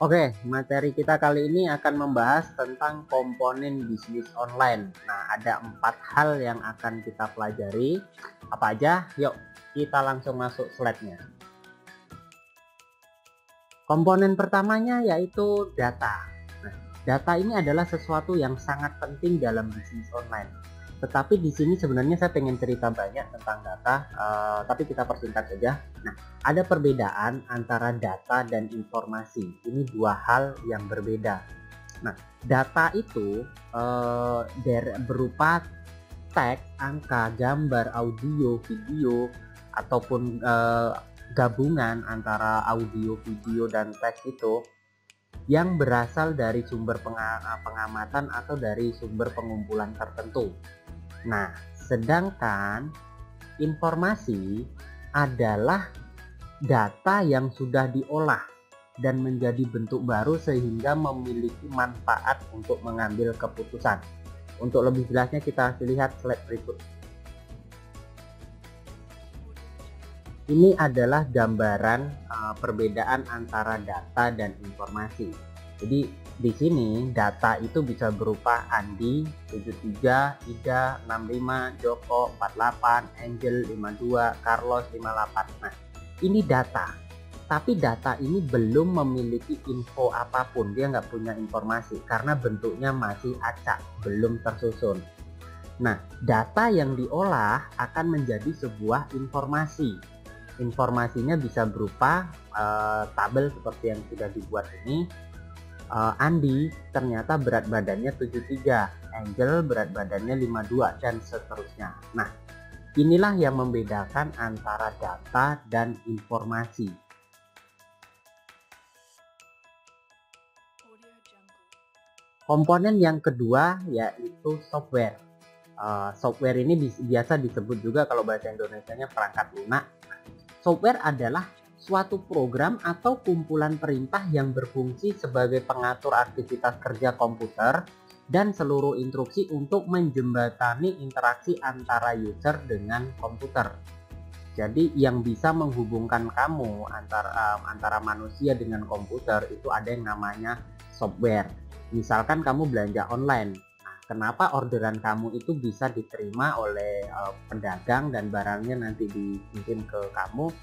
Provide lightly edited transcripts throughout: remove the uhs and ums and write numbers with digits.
Oke, materi kita kali ini akan membahas tentang komponen bisnis online. Nah, ada 4 hal yang akan kita pelajari. Apa aja? Yuk, kita langsung masuk slide-nya. Komponen pertamanya yaitu data. Nah, data ini adalah sesuatu yang sangat penting dalam bisnis online. Tetapi di sini sebenarnya saya pengen cerita banyak tentang data, tapi kita persingkat saja. Nah, ada perbedaan antara data dan informasi. Ini dua hal yang berbeda. Nah, data itu berupa teks, angka, gambar, audio, video, ataupun gabungan antara audio, video, dan teks itu yang berasal dari sumber pengamatan atau dari sumber pengumpulan tertentu. Nah, sedangkan informasi adalah data yang sudah diolah dan menjadi bentuk baru sehingga memiliki manfaat untuk mengambil keputusan. Untuk lebih jelasnya kita lihat slide berikut. Ini adalah gambaran perbedaan antara data dan informasi. Jadi di sini data itu bisa berupa Andi 73, Ida 65, Joko 48, Angel 52, Carlos 58. Nah, ini data. Tapi data ini belum memiliki info apapun, dia nggak punya informasi karena bentuknya masih acak, belum tersusun. Nah, data yang diolah akan menjadi sebuah informasi. Informasinya bisa berupa tabel seperti yang sudah dibuat ini. Andi ternyata berat badannya 73, Angel berat badannya 52, dan seterusnya. Nah, inilah yang membedakan antara data dan informasi. Komponen yang kedua yaitu software. Software ini biasa disebut juga kalau bahasa Indonesianya perangkat lunak. Software adalah suatu program atau kumpulan perintah yang berfungsi sebagai pengatur aktivitas kerja komputer dan seluruh instruksi untuk menjembatani interaksi antara user dengan komputer. Jadi yang bisa menghubungkan kamu antara manusia dengan komputer itu ada yang namanya software. Misalkan kamu belanja online. Nah, kenapa orderan kamu itu bisa diterima oleh pedagang dan barangnya nanti dikirim ke kamu?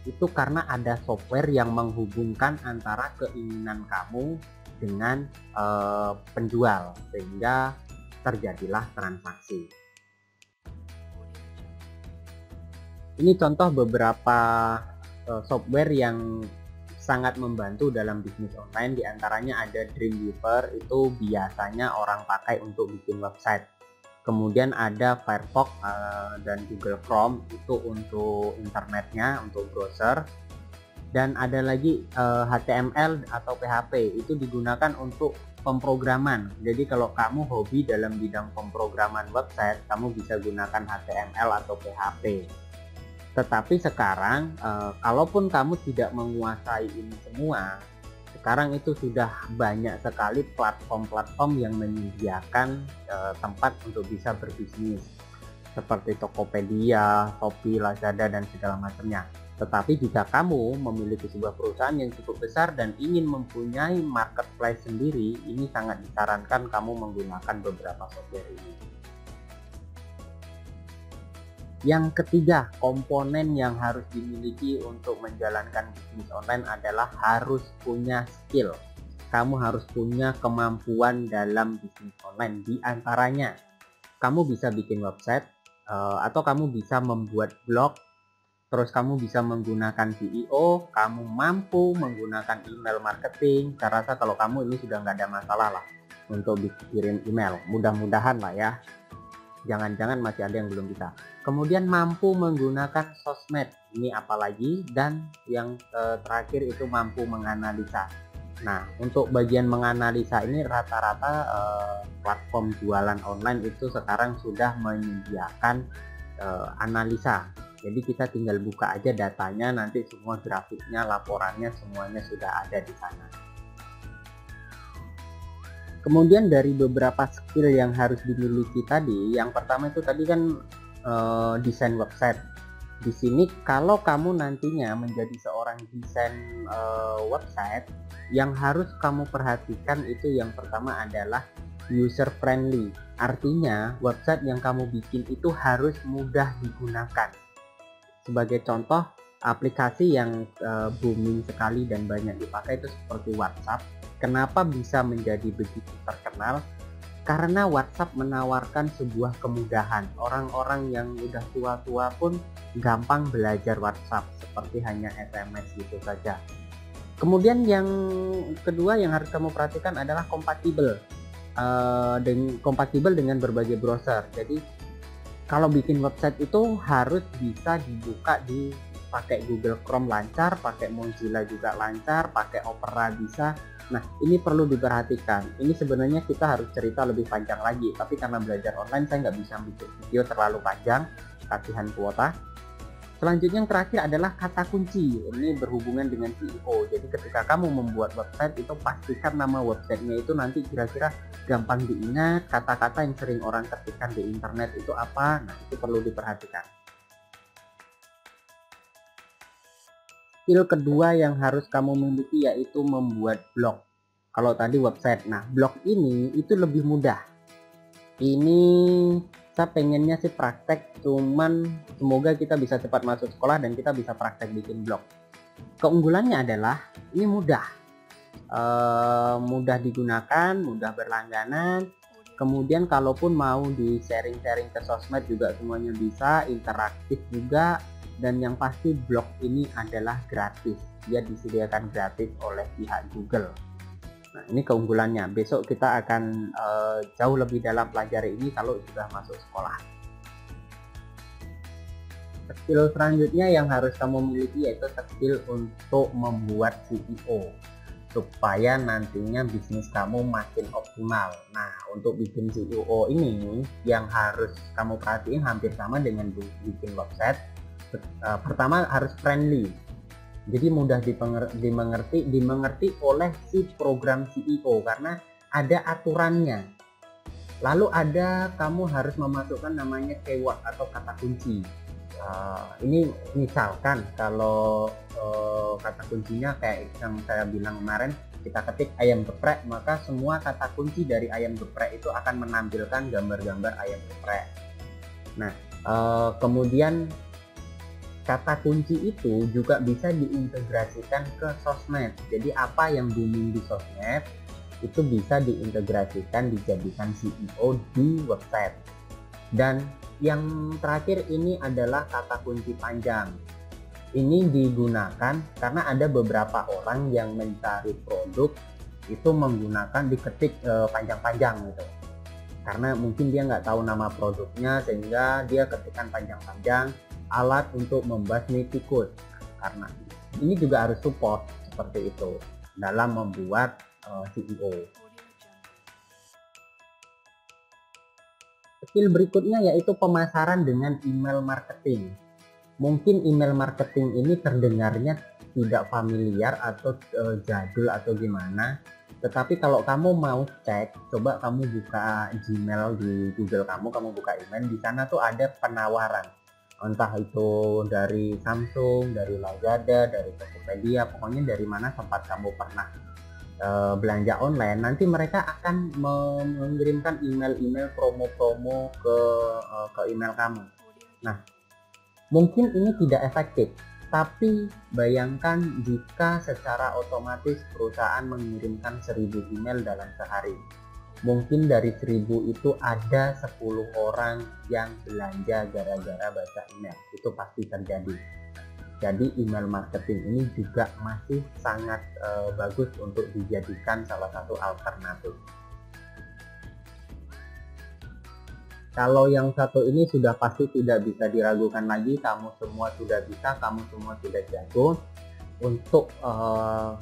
Itu karena ada software yang menghubungkan antara keinginan kamu dengan penjual sehingga terjadilah transaksi. Ini contoh beberapa software yang sangat membantu dalam bisnis online. Di antaranya ada Dreamweaver, itu biasanya orang pakai untuk bikin website. Kemudian ada Firefox dan Google Chrome, itu untuk internetnya, untuk browser. Dan ada lagi HTML atau PHP, itu digunakan untuk pemrograman. Jadi kalau kamu hobi dalam bidang pemrograman website, kamu bisa gunakan HTML atau PHP. Tetapi sekarang kalaupun kamu tidak menguasai ini semua, sekarang itu sudah banyak sekali platform-platform yang menyediakan tempat untuk bisa berbisnis seperti Tokopedia, Shopee, Lazada, dan segala macamnya. Tetapi jika kamu memiliki sebuah perusahaan yang cukup besar dan ingin mempunyai marketplace sendiri, ini sangat disarankan kamu menggunakan beberapa software ini. Yang ketiga, komponen yang harus dimiliki untuk menjalankan bisnis online adalah harus punya skill. Kamu harus punya kemampuan dalam bisnis online. Di antaranya, kamu bisa bikin website, atau kamu bisa membuat blog, terus kamu bisa menggunakan SEO, kamu mampu menggunakan email marketing. Saya rasa kalau kamu ini sudah nggak ada masalah lah untuk kirim email. Mudah-mudahan lah ya. Jangan-jangan masih ada yang belum bisa. Kemudian mampu menggunakan sosmed, ini apalagi, dan yang terakhir itu mampu menganalisa. Nah, untuk bagian menganalisa ini rata-rata platform jualan online itu sekarang sudah menyediakan analisa. Jadi kita tinggal buka aja datanya, nanti semua grafiknya, laporannya, semuanya sudah ada di sana. Kemudian dari beberapa skill yang harus dimiliki tadi, yang pertama itu tadi kan desain website. Di sini kalau kamu nantinya menjadi seorang desain website, yang harus kamu perhatikan itu yang pertama adalah user friendly. Artinya website yang kamu bikin itu harus mudah digunakan. Sebagai contoh, aplikasi yang booming sekali dan banyak dipakai itu seperti WhatsApp. Kenapa bisa menjadi begitu terkenal? Karena WhatsApp menawarkan sebuah kemudahan. Orang-orang yang udah tua-tua pun gampang belajar WhatsApp, seperti hanya SMS gitu saja. Kemudian yang kedua yang harus kamu perhatikan adalah kompatibel dengan berbagai browser. Jadi kalau bikin website itu harus bisa dibuka di pakai Google Chrome lancar, pakai Mozilla juga lancar, pakai Opera bisa. Nah, ini perlu diperhatikan. Ini sebenarnya kita harus cerita lebih panjang lagi, tapi karena belajar online saya nggak bisa bikin video terlalu panjang, kasihan kuota. Selanjutnya yang terakhir adalah kata kunci. Ini berhubungan dengan SEO. Jadi ketika kamu membuat website itu pastikan nama websitenya itu nanti kira-kira gampang diingat, kata-kata yang sering orang ketikkan di internet itu apa. Nah, itu perlu diperhatikan. Skill kedua yang harus kamu miliki yaitu membuat blog. Kalau tadi website, nah blog ini itu lebih mudah. Ini saya pengennya sih praktek, cuman semoga kita bisa cepat masuk sekolah dan kita bisa praktek bikin blog. Keunggulannya adalah ini mudah, mudah digunakan, mudah berlangganan. Kemudian kalaupun mau di sharing-sharing ke sosmed juga semuanya bisa, interaktif juga. Dan yang pasti blog ini adalah gratis, dia disediakan gratis oleh pihak Google. Nah, ini keunggulannya. Besok kita akan jauh lebih dalam pelajari ini kalau sudah masuk sekolah. Skill selanjutnya yang harus kamu miliki yaitu skill untuk membuat SEO supaya nantinya bisnis kamu makin optimal. Nah, untuk bikin SEO ini yang harus kamu perhatiin hampir sama dengan bikin website. Pertama harus friendly, jadi mudah dimengerti oleh si program SEO karena ada aturannya. Lalu kamu harus memasukkan namanya keyword atau kata kunci. Ini misalkan kalau kata kuncinya kayak yang saya bilang kemarin, kita ketik ayam geprek, maka semua kata kunci dari ayam geprek itu akan menampilkan gambar-gambar ayam geprek. Nah, kemudian kata kunci itu juga bisa diintegrasikan ke sosmed. Jadi apa yang booming di sosmed itu bisa diintegrasikan, dijadikan SEO di website. Dan yang terakhir ini adalah kata kunci panjang. Ini digunakan karena ada beberapa orang yang mencari produk itu menggunakan diketik panjang-panjang gitu. Karena mungkin dia nggak tahu nama produknya sehingga dia ketikkan panjang-panjang. Alat untuk membasmi tikus, karena ini juga harus support seperti itu dalam membuat SEO. Skill berikutnya yaitu pemasaran dengan email marketing. Mungkin email marketing ini terdengarnya tidak familiar atau jadul atau gimana, tetapi kalau kamu mau cek, coba kamu buka Gmail di Google kamu buka email, di sana tuh ada penawaran. Entah itu dari Samsung, dari Lazada, dari Tokopedia, pokoknya dari mana tempat kamu pernah belanja online, nanti mereka akan mengirimkan email-email promo-promo ke email kamu. Nah, mungkin ini tidak efektif, tapi bayangkan jika secara otomatis perusahaan mengirimkan 1000 email dalam sehari. Mungkin dari 1000 itu ada 10 orang yang belanja gara-gara baca email. Itu pasti terjadi. Jadi email marketing ini juga masih sangat bagus untuk dijadikan salah satu alternatif. Kalau yang satu ini sudah pasti tidak bisa diragukan lagi, kamu semua sudah bisa, kamu semua sudah jago untuk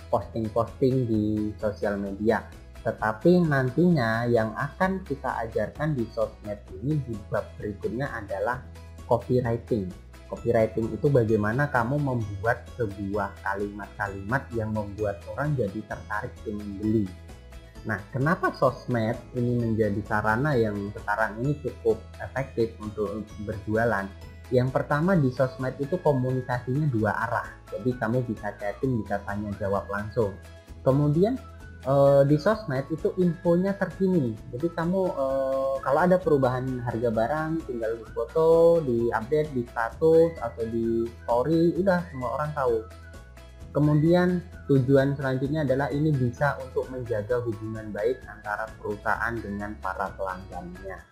posting-posting di sosial media. Tetapi nantinya yang akan kita ajarkan di sosmed ini di bab berikutnya adalah copywriting. Copywriting itu bagaimana kamu membuat sebuah kalimat-kalimat yang membuat orang jadi tertarik ingin beli. Nah, kenapa sosmed ini menjadi sarana yang sekarang ini cukup efektif untuk berjualan? Yang pertama, di sosmed itu komunikasinya dua arah, jadi kamu bisa chatting, bisa tanya jawab langsung. Kemudian di sosmed itu infonya terkini, jadi kamu kalau ada perubahan harga barang tinggal di foto, di update di status atau di story, udah semua orang tahu. Kemudian tujuan selanjutnya adalah ini bisa untuk menjaga hubungan baik antara perusahaan dengan para pelanggannya.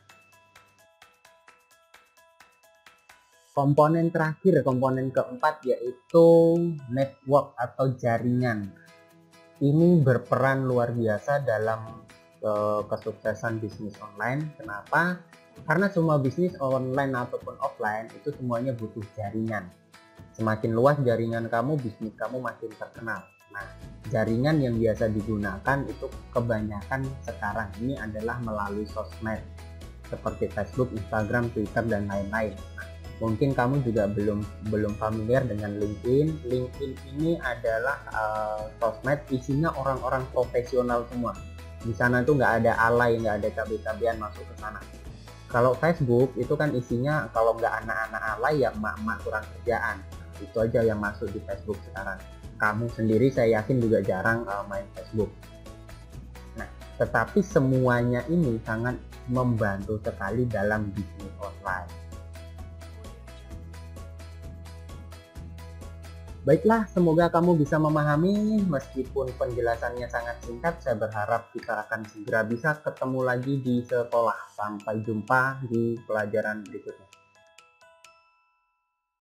Komponen terakhir, komponen keempat, yaitu network atau jaringan. Ini berperan luar biasa dalam kesuksesan bisnis online. Kenapa? Karena semua bisnis online ataupun offline itu semuanya butuh jaringan. Semakin luas jaringan kamu, bisnis kamu makin terkenal. Nah, jaringan yang biasa digunakan itu kebanyakan sekarang ini adalah melalui sosmed seperti Facebook, Instagram, Twitter, dan lain-lain. Nah, mungkin kamu juga belum familiar dengan LinkedIn. LinkedIn ini adalah sosmed isinya orang-orang profesional semua. Di sana tuh nggak ada alay, nggak ada cabai-cabian masuk ke sana. Kalau Facebook itu kan isinya kalau nggak anak-anak alay ya emak-emak kurang kerjaan. Itu aja yang masuk di Facebook sekarang. Kamu sendiri saya yakin juga jarang main Facebook. Nah, tetapi semuanya ini sangat membantu sekali dalam bisnis online. Baiklah, semoga kamu bisa memahami. Meskipun penjelasannya sangat singkat, saya berharap kita akan segera bisa ketemu lagi di sekolah. Sampai jumpa di pelajaran berikutnya.